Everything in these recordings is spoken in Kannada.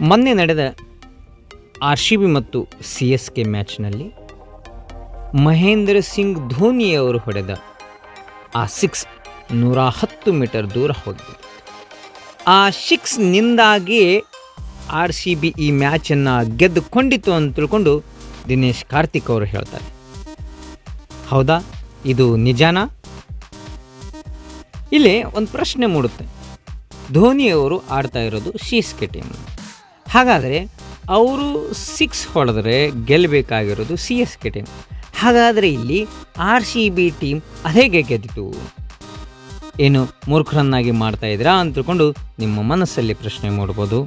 ಮೊನ್ನೆ ನಡೆದ RCB ಮತ್ತು CSK ಮ್ಯಾಚ್ನಲ್ಲಿ ಮಹೇಂದ್ರ ಸಿಂಗ್ ಧೋನಿಯವರು ಹೊಡೆದ ಆ 110 ಮೀಟರ್ ದೂರ ಹೋಗಿದೆ. ಆ 6ನಿಂದಾಗಿ RCB ಈ ಮ್ಯಾಚನ್ನು ಗೆದ್ದುಕೊಂಡಿತು ಅಂತ ತಿಳ್ಕೊಂಡು ದಿನೇಶ್ ಕಾರ್ತಿಕ್ ಅವರು ಹೇಳ್ತಾರೆ. ಹೌದಾ, ಇದು ನಿಜಾನಾ? ಇಲ್ಲಿ ಒಂದು ಪ್ರಶ್ನೆ ಮೂಡುತ್ತೆ. ಧೋನಿಯವರು ಆಡ್ತಾ ಇರೋದು CSK ಟೀಮ್. ಹಾಗಾದರೆ ಅವರು 6 ಹೊಡೆದ್ರೆ ಗೆಲ್ಲಬೇಕಾಗಿರೋದು CSK ಟೀಮ್. ಹಾಗಾದರೆ ಇಲ್ಲಿ RCB ಟೀಮ್ ಅದೇಗೆ ಗೆದ್ದಿತು? ಏನು ಮೂರ್ಖರನ್ನಾಗಿ ಮಾಡ್ತಾ ಇದ್ದೀರಾ ಅಂತ ತಿಳ್ಕೊಂಡು ನಿಮ್ಮ ಮನಸ್ಸಲ್ಲಿ ಪ್ರಶ್ನೆ ಮೂಡ್ಬೋದು.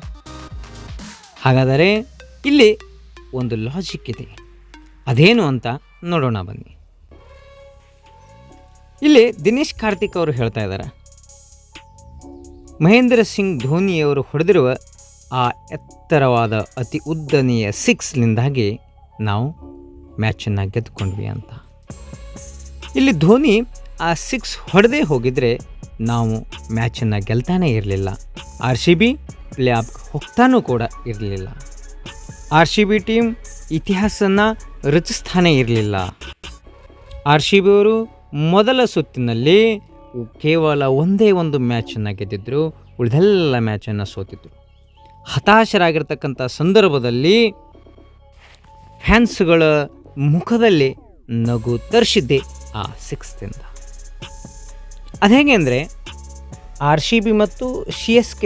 ಹಾಗಾದರೆ ಇಲ್ಲಿ ಒಂದು ಲಾಜಿಕ್ ಇದೆ, ಅದೇನು ಅಂತ ನೋಡೋಣ ಬನ್ನಿ. ಇಲ್ಲಿ ದಿನೇಶ್ ಕಾರ್ತಿಕ್ ಅವರು ಹೇಳ್ತಾ ಇದ್ದಾರೆ, ಮಹೇಂದ್ರ ಸಿಂಗ್ ಧೋನಿಯವರು ಹೊಡೆದಿರುವ ಆ ಎತ್ತರವಾದ ಅತಿ ಉದ್ದನೆಯ 6ನಿಂದಾಗಿ ನಾವು ಮ್ಯಾಚನ್ನು ಗೆದ್ದುಕೊಂಡ್ವಿ ಅಂತ. ಇಲ್ಲಿ ಧೋನಿ ಆ 6 ಹೊಡೆದೇ ಹೋಗಿದ್ರೆ ನಾವು ಮ್ಯಾಚನ್ನು ಗೆಲ್ತಾನೇ ಇರಲಿಲ್ಲ. RCB ಪ್ಲೇ ಆಫ್ ಹೋಗ್ತಾನೂ ಕೂಡ ಇರಲಿಲ್ಲ. RCB ಟೀಮ್ ಇತಿಹಾಸನ ರಚಿಸ್ತಾನೇ ಇರಲಿಲ್ಲ. RCB ಅವರು ಮೊದಲ ಸುತ್ತಿನಲ್ಲಿ ಕೇವಲ ಒಂದೇ ಒಂದು ಮ್ಯಾಚನ್ನು ಗೆದ್ದಿದ್ರು, ಉಳಿದೆಲ್ಲ ಮ್ಯಾಚನ್ನು ಸೋತಿದ್ರು. ಹತಾಶರಾಗಿರ್ತಕ್ಕಂಥ ಸಂದರ್ಭದಲ್ಲಿ ಫ್ಯಾನ್ಸ್ಗಳ ಮುಖದಲ್ಲಿ ನಗು ತರಿಸಿದ್ದೆ ಆ 6ದಿಂದ. ಅದು ಹೇಗೆ ಅಂದರೆ RCB ಮತ್ತು CSK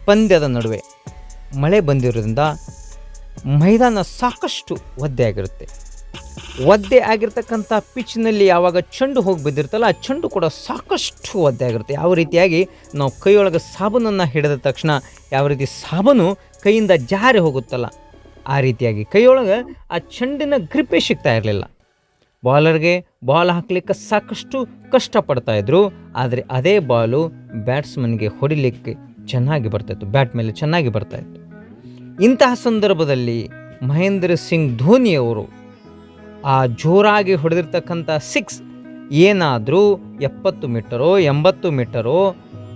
ಪಂದ್ಯದ ನಡುವೆ ಮಳೆ ಬಂದಿರೋದ್ರಿಂದ ಮೈದಾನ ಸಾಕಷ್ಟು ಒದ್ದೆ ಆಗಿರುತ್ತೆ. ಒದ್ದೆ ಆಗಿರ್ತಕ್ಕಂಥ ಪಿಚ್ನಲ್ಲಿ ಯಾವಾಗ ಚೆಂಡು ಹೋಗಿ ಬಿದ್ದಿರ್ತಲ್ಲ, ಆ ಚೆಂಡು ಕೂಡ ಸಾಕಷ್ಟು ಒದ್ದೆ ಆಗಿರುತ್ತೆ. ಯಾವ ರೀತಿಯಾಗಿ ನಾವು ಕೈಯೊಳಗೆ ಸಾಬೂನನ್ನು ಹಿಡಿದ ತಕ್ಷಣ ಯಾವ ರೀತಿ ಸಾಬೂನು ಕೈಯಿಂದ ಜಾರಿ ಹೋಗುತ್ತಲ್ಲ, ಆ ರೀತಿಯಾಗಿ ಕೈಯೊಳಗೆ ಆ ಚೆಂಡಿನ ಗ್ರಿಪ್ಪೇ ಸಿಗ್ತಾ ಇರಲಿಲ್ಲ. ಬಾಲರ್ಗೆ ಬಾಲ್ ಹಾಕಲಿಕ್ಕೆ ಸಾಕಷ್ಟು ಕಷ್ಟಪಡ್ತಾಯಿದ್ರು, ಆದರೆ ಅದೇ ಬಾಲು ಬ್ಯಾಟ್ಸ್ಮನ್ಗೆ ಹೊಡಿಲಿಕ್ಕೆ ಚೆನ್ನಾಗಿ ಬರ್ತಾಯಿತ್ತು, ಬ್ಯಾಟ್ ಮೇಲೆ ಚೆನ್ನಾಗಿ ಬರ್ತಾಯಿತ್ತು. ಇಂತಹ ಸಂದರ್ಭದಲ್ಲಿ ಮಹೇಂದ್ರ ಸಿಂಗ್ ಧೋನಿಯವರು ಆ ಜೋರಾಗಿ ಹೊಡೆದಿರ್ತಕ್ಕಂಥ 6 ಏನಾದರೂ 70 ಮೀಟರೋ 80 ಮೀಟರೋ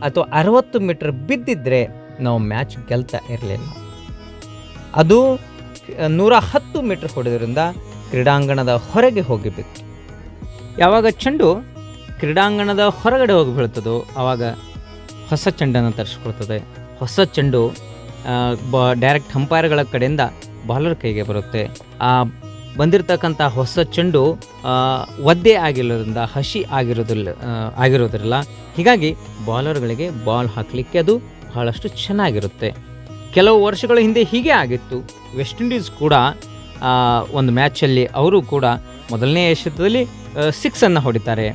ಅಥವಾ 60 ಮೀಟರ್ ಬಿದ್ದಿದ್ರೆ ನಾವು ಮ್ಯಾಚ್ ಗೆಲ್ತಾ ಇರಲಿಲ್ಲ. ಅದು 110 ಮೀಟರ್ ಹೊಡೆದ್ರಿಂದ ಕ್ರೀಡಾಂಗಣದ ಹೊರಗೆ ಹೋಗಿ ಬಿತ್ತು. ಯಾವಾಗ ಚೆಂಡು ಕ್ರೀಡಾಂಗಣದ ಹೊರಗಡೆ ಹೋಗಿ ಬೀಳ್ತದೋ ಆವಾಗ ಹೊಸ ಚೆಂಡನ್ನು ತರಿಸ್ಕೊಳ್ತದೆ. ಹೊಸ ಚೆಂಡು ಡೈರೆಕ್ಟ್ ಅಂಪೈರ್ಗಳ ಕಡೆಯಿಂದ ಬಾಲರ್ ಕೈಗೆ ಬರುತ್ತೆ. ಆ ಬಂದಿರತಕ್ಕಂಥ ಹೊಸ ಚೆಂಡು ಒದ್ದೆ ಆಗಿರೋದ್ರಿಂದ ಹಸಿ ಆಗಿರೋದಿಲ್ಲ. ಹೀಗಾಗಿ ಬಾಲರ್ಗಳಿಗೆ ಬಾಲ್ ಹಾಕಲಿಕ್ಕೆ ಅದು ಬಹಳಷ್ಟು ಚೆನ್ನಾಗಿರುತ್ತೆ. ಕೆಲವು ವರ್ಷಗಳ ಹಿಂದೆ ಹೀಗೆ ಆಗಿತ್ತು. ವೆಸ್ಟ್ ಇಂಡೀಸ್ ಕೂಡ ಒಂದು ಮ್ಯಾಚಲ್ಲಿ ಅವರು ಕೂಡ ಮೊದಲನೇ ಎಸೆತದಲ್ಲಿ 6 ಹೊಡಿತಾರೆ.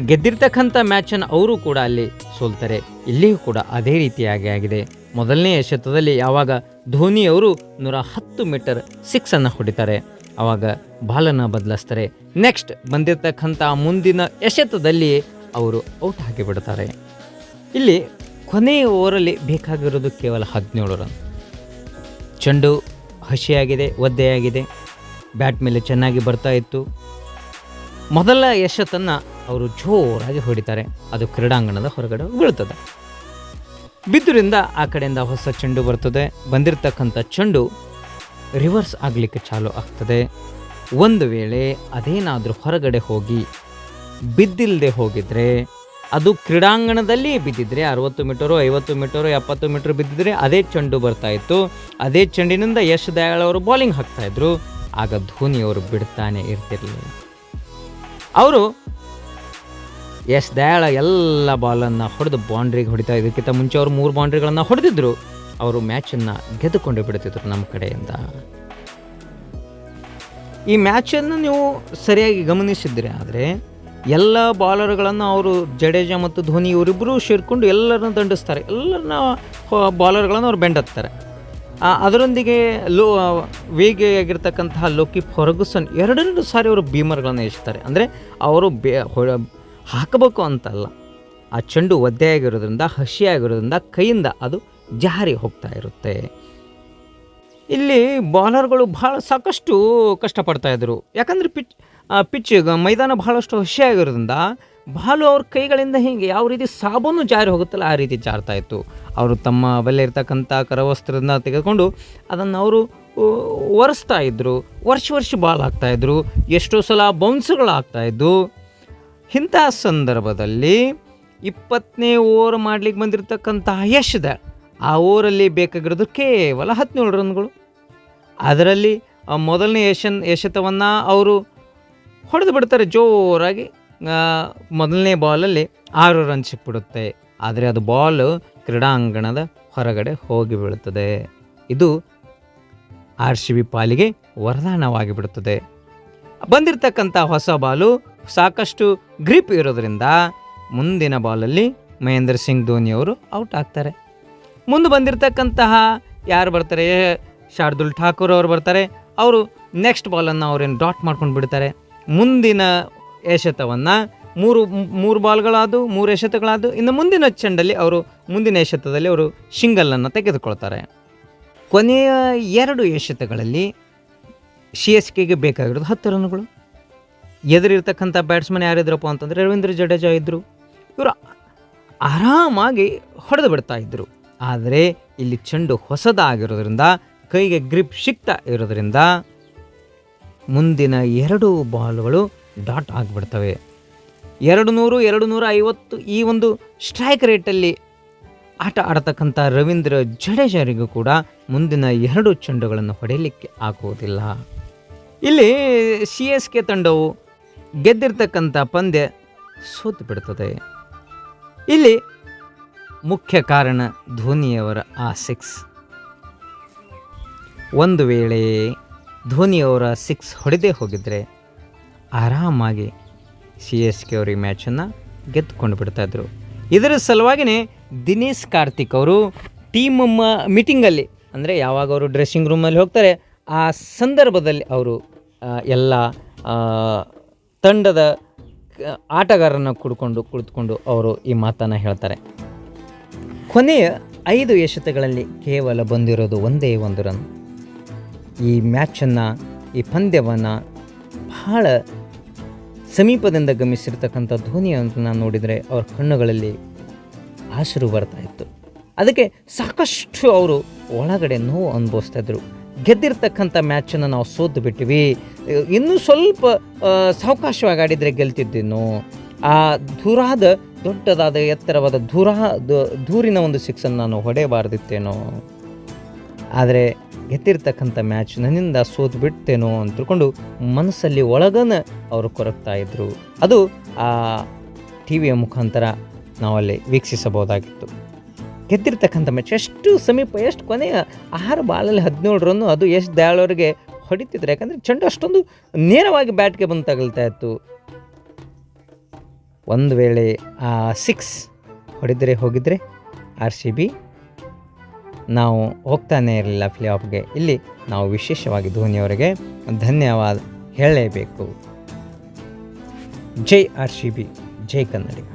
ಗೆದ್ದಿರ್ತಕ್ಕಂಥ ಮ್ಯಾಚನ್ನು ಅವರು ಕೂಡ ಅಲ್ಲಿ ಸೋಲ್ತಾರೆ. ಇಲ್ಲಿಯೂ ಕೂಡ ಅದೇ ರೀತಿಯಾಗಿ ಆಗಿದೆ. ಮೊದಲನೇ ಎಸೆತದಲ್ಲಿ ಯಾವಾಗ ಧೋನಿಯವರು 110 ಮೀಟರ್ 6 ಹೊಡಿತಾರೆ, ಆವಾಗ ಬಾಲನ್ನು ಬದಲಿಸ್ತಾರೆ. ನೆಕ್ಸ್ಟ್ ಬಂದಿರತಕ್ಕಂಥ ಮುಂದಿನ ಎಸೆತದಲ್ಲಿ ಅವರು ಔಟ್ ಆಗಿಬಿಡ್ತಾರೆ. ಇಲ್ಲಿ ಕೊನೆಯ ಓವರಲ್ಲಿ ಬೇಕಾಗಿರೋದು ಕೇವಲ 17 ರನ್. ಚೆಂಡು ಹಸಿಯಾಗಿದೆ, ಒದ್ದೆಯಾಗಿದೆ, ಬ್ಯಾಟ್ ಮೇಲೆ ಚೆನ್ನಾಗಿ ಬರ್ತಾ ಇತ್ತು. ಮೊದಲ ಎಸೆತನ್ನು ಅವರು ಜೋರಾಗಿ ಹೊಡಿತಾರೆ, ಅದು ಕ್ರೀಡಾಂಗಣದ ಹೊರಗಡೆ ಬೀಳ್ತದೆ. ಬಿದ್ದರಿಂದ ಆ ಕಡೆಯಿಂದ ಹೊಸ ಚೆಂಡು ಬರ್ತದೆ. ಬಂದಿರತಕ್ಕಂಥ ಚೆಂಡು ರಿವರ್ಸ್ ಆಗಲಿಕ್ಕೆ ಚಾಲು ಆಗ್ತದೆ. ಒಂದು ವೇಳೆ ಅದೇನಾದರೂ ಹೊರಗಡೆ ಹೋಗಿ ಬಿದ್ದಿಲ್ಲದೆ ಹೋಗಿದ್ರೆ, ಅದು ಕ್ರೀಡಾಂಗಣದಲ್ಲಿ ಬಿದ್ದಿದ್ರೆ 60 ಮೀಟರು 50 ಮೀಟರು 70 ಮೀಟರ್ ಬಿದ್ದಿದ್ರೆ ಅದೇ ಚೆಂಡು ಬರ್ತಾಯಿತ್ತು. ಅದೇ ಚೆಂಡಿನಿಂದ ಯಶ್ ದಯಾಳ್ ಅವರು ಬೌಲಿಂಗ್ ಹಾಕ್ತಾಯಿದ್ರು. ಆಗ ಧೋನಿಯವರು ಬಿಡ್ತಾನೆ ಇರ್ತಿರಲಿಲ್ಲ. ಅವರು ಯಶ್ ದಯಾಳ್ ಎಲ್ಲ ಬಾಲನ್ನು ಹೊಡೆದು ಬೌಂಡ್ರಿಗೆ ಹೊಡಿತಾ, ಇದಕ್ಕಿಂತ ಮುಂಚೆ ಅವರು 3 ಬೌಂಡ್ರಿಗಳನ್ನು ಹೊಡೆದಿದ್ರು. ಅವರು ಮ್ಯಾಚನ್ನು ಗೆದ್ದುಕೊಂಡು ಬಿಡ್ತಿದ್ರು ನಮ್ಮ ಕಡೆಯಿಂದ. ಈ ಮ್ಯಾಚನ್ನು ನೀವು ಸರಿಯಾಗಿ ಗಮನಿಸಿದ್ರೆ ಆದರೆ ಎಲ್ಲ ಬಾಲರ್ಗಳನ್ನು ಅವರು ಜಡೇಜಾ ಮತ್ತು ಧೋನಿ ಇವರಿಬ್ಬರೂ ಸೇರಿಕೊಂಡು ಎಲ್ಲರನ್ನ ದಂಡಿಸ್ತಾರೆ. ಎಲ್ಲರನ್ನ ಬಾಲರ್ಗಳನ್ನು ಅವ್ರು ಬೆಂಡತ್ತಾರೆ. ಅದರೊಂದಿಗೆ ವೇಗಿಯಾಗಿರ್ತಕ್ಕಂತಹ ಲೋಕಿ ಫರ್ಗುಸನ್ 2 ಸಾರಿ ಅವರು ಬೀಮರ್ಗಳನ್ನು ಎಸ್ತಾರೆ. ಅಂದರೆ ಅವರು ಹಾಕಬೇಕು ಅಂತಲ್ಲ, ಆ ಚೆಂಡು ಒದ್ದೆಯಾಗಿರೋದ್ರಿಂದ ಹಸಿಯಾಗಿರೋದ್ರಿಂದ ಕೈಯಿಂದ ಅದು ಜಾರಿ ಹೋಗ್ತಾ ಇರುತ್ತೆ. ಇಲ್ಲಿ ಬೌಲರ್ಗಳು ಭಾಳ ಸಾಕಷ್ಟು ಕಷ್ಟಪಡ್ತಾಯಿದ್ರು. ಯಾಕಂದರೆ ಪಿಚ್ ಮೈದಾನ ಬಹಳಷ್ಟು ಹಸಿಯಾಗಿರೋದ್ರಿಂದ ಬಾಲು ಅವ್ರ ಕೈಗಳಿಂದ ಹೀಗೆ ಯಾವ ರೀತಿ ಸಾಬೂನು ಜಾರಿ ಹೋಗುತ್ತಲ್ಲ ಆ ರೀತಿ ಜಾರ್ತಾಯಿತ್ತು. ಅವರು ತಮ್ಮ ಬಳಿ ಇರ್ತಕ್ಕಂಥ ಕರವಸ್ತ್ರದಿಂದ ತೆಗೆದುಕೊಂಡು ಅದನ್ನು ಅವರು ಒರೆಸ್ತಾ ಇದ್ದರು. ವರ್ಷ ಬಾಲ್ ಹಾಕ್ತಾಯಿದ್ರು. ಎಷ್ಟೋ ಸಲ ಬೌನ್ಸ್ಗಳಾಗ್ತಾಯಿದ್ದು. ಇಂಥ ಸಂದರ್ಭದಲ್ಲಿ 20ನೇ ಓವರ್ ಮಾಡ್ಲಿಕ್ಕೆ ಬಂದಿರತಕ್ಕಂತಹ ಯಶ್ದ ಆ ಓವರಲ್ಲಿ ಬೇಕಾಗಿರೋದು ಕೇವಲ 17 ರನ್ಗಳು. ಅದರಲ್ಲಿ ಮೊದಲನೇ ಎಸೆತವನ್ನು ಅವರು ಹೊಡೆದು ಬಿಡ್ತಾರೆ ಜೋರಾಗಿ. ಮೊದಲನೇ ಬಾಲಲ್ಲಿ 6 ರನ್ ಸಿಕ್ಬಿಡುತ್ತೆ. ಆದರೆ ಅದು ಬಾಲ್ ಕ್ರೀಡಾಂಗಣದ ಹೊರಗಡೆ ಹೋಗಿ ಬೀಳುತ್ತದೆ. ಇದು RCB ಪಾಲಿಗೆ ವರದಾನವಾಗಿ ಬಿಡುತ್ತದೆ. ಬಂದಿರತಕ್ಕಂಥ ಹೊಸ ಬಾಲು ಸಾಕಷ್ಟು ಗ್ರಿಪ್ ಇರೋದ್ರಿಂದ ಮುಂದಿನ ಬಾಲಲ್ಲಿ ಮಹೇಂದ್ರ ಸಿಂಗ್ ಧೋನಿಯವರು ಔಟ್ ಆಗ್ತಾರೆ. ಮುಂದೆ ಬಂದಿರತಕ್ಕಂತಹ ಯಾರು ಬರ್ತಾರೆ, ಶಾರ್ದುಲ್ ಠಾಕೂರ್ ಅವರು ಬರ್ತಾರೆ. ಅವರು ನೆಕ್ಸ್ಟ್ ಬಾಲನ್ನು ಅವ್ರೇನು ಡಾಟ್ ಮಾಡ್ಕೊಂಡು ಬಿಡ್ತಾರೆ. ಮುಂದಿನ ಎಸೆತವನ್ನು ಮೂರು ಬಾಲ್ಗಳಾದವು, 3 ಎಸೆತಗಳಾದವು. ಇನ್ನು ಮುಂದಿನ ಚೆಂಡಲ್ಲಿ ಮುಂದಿನ ಎಸೆತದಲ್ಲಿ ಅವರು ಸಿಂಗಲನ್ನು ತೆಗೆದುಕೊಳ್ತಾರೆ. ಕೊನೆಯ 2 ಎಸೆತಗಳಲ್ಲಿ CSKಗೆ ಬೇಕಾಗಿರೋದು 10 ರನ್ಗಳು. ಎದುರಿರ್ತಕ್ಕಂಥ ಬ್ಯಾಟ್ಸ್ಮನ್ ಯಾರಿದ್ರಪ್ಪ ಅಂತಂದರೆ ರವೀಂದ್ರ ಜಡೇಜಾ ಇದ್ದರು. ಇವರು ಆರಾಮಾಗಿ ಹೊಡೆದು ಬಿಡ್ತಾ ಇದ್ದರು. ಆದರೆ ಇಲ್ಲಿ ಚೆಂಡು ಹೊಸದಾಗಿರೋದ್ರಿಂದ ಕೈಗೆ ಗ್ರಿಪ್ ಸಿಗ್ತಾ ಇರೋದ್ರಿಂದ ಮುಂದಿನ 2 ಬಾಲ್ಗಳು ಡಾಟ್ ಆಗಿಬಿಡ್ತವೆ. 200, 250 ಈ ಒಂದು ಸ್ಟ್ರೈಕ್ ರೇಟಲ್ಲಿ ಆಟ ಆಡತಕ್ಕಂಥ ರವೀಂದ್ರ ಜಡೇಜರಿಗೂ ಕೂಡ ಮುಂದಿನ 2 ಚೆಂಡುಗಳನ್ನು ಹೊಡೆಯಲಿಕ್ಕೆ ಆಗುವುದಿಲ್ಲ. ಇಲ್ಲಿ CSK ತಂಡವು ಗೆದ್ದಿರ್ತಕ್ಕಂಥ ಪಂದ್ಯ ಸೋತು ಬಿಡ್ತದೆ. ಇಲ್ಲಿ ಮುಖ್ಯ ಕಾರಣ ಧೋನಿಯವರ ಆ 6. ಒಂದು ವೇಳೆ ಧೋನಿಯವರ 6 ಹೊಡೆದೇ ಹೋಗಿದ್ರೆ ಆರಾಮಾಗಿ CSK ಅವರು ಈ ಮ್ಯಾಚನ್ನು ಗೆದ್ದುಕೊಂಡು ಬಿಡ್ತಾಯಿದ್ರು. ಇದರ ಸಲುವಾಗಿಯೇ ದಿನೇಶ್ ಕಾರ್ತಿಕ್ ಅವರು ಟೀಮ್ ಮೀಟಿಂಗಲ್ಲಿ, ಅಂದರೆ ಯಾವಾಗ ಅವರು ಡ್ರೆಸ್ಸಿಂಗ್ ರೂಮಲ್ಲಿ ಹೋಗ್ತಾರೆ ಆ ಸಂದರ್ಭದಲ್ಲಿ ಅವರು ಎಲ್ಲ ತಂಡದ ಆಟಗಾರರನ್ನು ಕುಳಿತುಕೊಂಡು ಅವರು ಈ ಮಾತನ್ನು ಹೇಳ್ತಾರೆ. ಕೊನೆಯ 5 ಎಸೆತಗಳಲ್ಲಿ ಕೇವಲ ಬಂದಿರೋದು ಒಂದೇ 1 ರನ್. ಈ ಮ್ಯಾಚನ್ನು, ಈ ಪಂದ್ಯವನ್ನು ಬಹಳ ಸಮೀಪದಿಂದ ಗಮನಿಸಿರ್ತಕ್ಕಂಥ ಧೋನಿಯನ್ನು ನೋಡಿದರೆ ಅವ್ರ ಕಣ್ಣುಗಳಲ್ಲಿ ಆಶರು ಬರ್ತಾಯಿತ್ತು. ಅದಕ್ಕೆ ಸಾಕಷ್ಟು ಅವರು ಒಳಗಡೆ ನೋವು ಅನುಭವಿಸ್ತಾಯಿದ್ರು. ಗೆದ್ದಿರ್ತಕ್ಕಂಥ ಮ್ಯಾಚನ್ನು ನಾವು ಸೋತು ಬಿಟ್ಟಿವಿ, ಇನ್ನೂ ಸ್ವಲ್ಪ ಸಾವಕಾಶವಾಗಿ ಆಡಿದರೆ ಗೆಲ್ತಿದ್ದೇನೋ, ಆ ದೊಡ್ಡದಾದ ಎತ್ತರವಾದ ದೂರಿನ ಒಂದು 6ಅನ್ನು ನಾನು ಹೊಡೆಯಬಾರ್ದಿತ್ತೇನೋ, ಆದರೆ ಗೆದ್ದಿರ್ತಕ್ಕಂಥ ಮ್ಯಾಚ್ ನನ್ನಿಂದ ಸೋತು ಬಿಡ್ತೇನೋ ಅಂತ ತಿಳ್ಕೊಂಡು ಮನಸ್ಸಲ್ಲಿ ಒಳಗನ ಅವರು ಕೊರಗ್ತಾ ಇದ್ದರು. ಅದು ಆ TVಯ ಮುಖಾಂತರ ನಾವಲ್ಲಿ ವೀಕ್ಷಿಸಬಹುದಾಗಿತ್ತು. ಗೆದ್ದಿರ್ತಕ್ಕಂಥ ಮ್ಯಾಚ್ ಎಷ್ಟು ಸಮೀಪ, ಎಷ್ಟು ಕೊನೆಯ 6 ಬಾಲಲ್ಲಿ 17 ರನ್ನು, ಅದು ಎಷ್ಟು ದಯಾಳವರಿಗೆ ಹೊಡಿತಿದ್ರು. ಯಾಕಂದರೆ ಚೆಂಡು ಅಷ್ಟೊಂದು ನೇರವಾಗಿ ಬ್ಯಾಟ್ಗೆ ಬಂದು ತಗಲ್ತಾ ಇತ್ತು. ಒಂದು ವೇಳೆ ಆ 6 ಹೋಗಿದ್ರೆ RCB ನಾವು ಹೋಗ್ತಾನೆ ಇರಲಿಲ್ಲ ಪ್ಲೇ ಆಫ್ಗೆ. ಇಲ್ಲಿ ನಾವು ವಿಶೇಷವಾಗಿ ಧೋನಿಯವರಿಗೆ ಧನ್ಯವಾದ ಹೇಳಲೇಬೇಕು. ಜೈ RCB, ಜೈ ಕನ್ನಡಿಗ.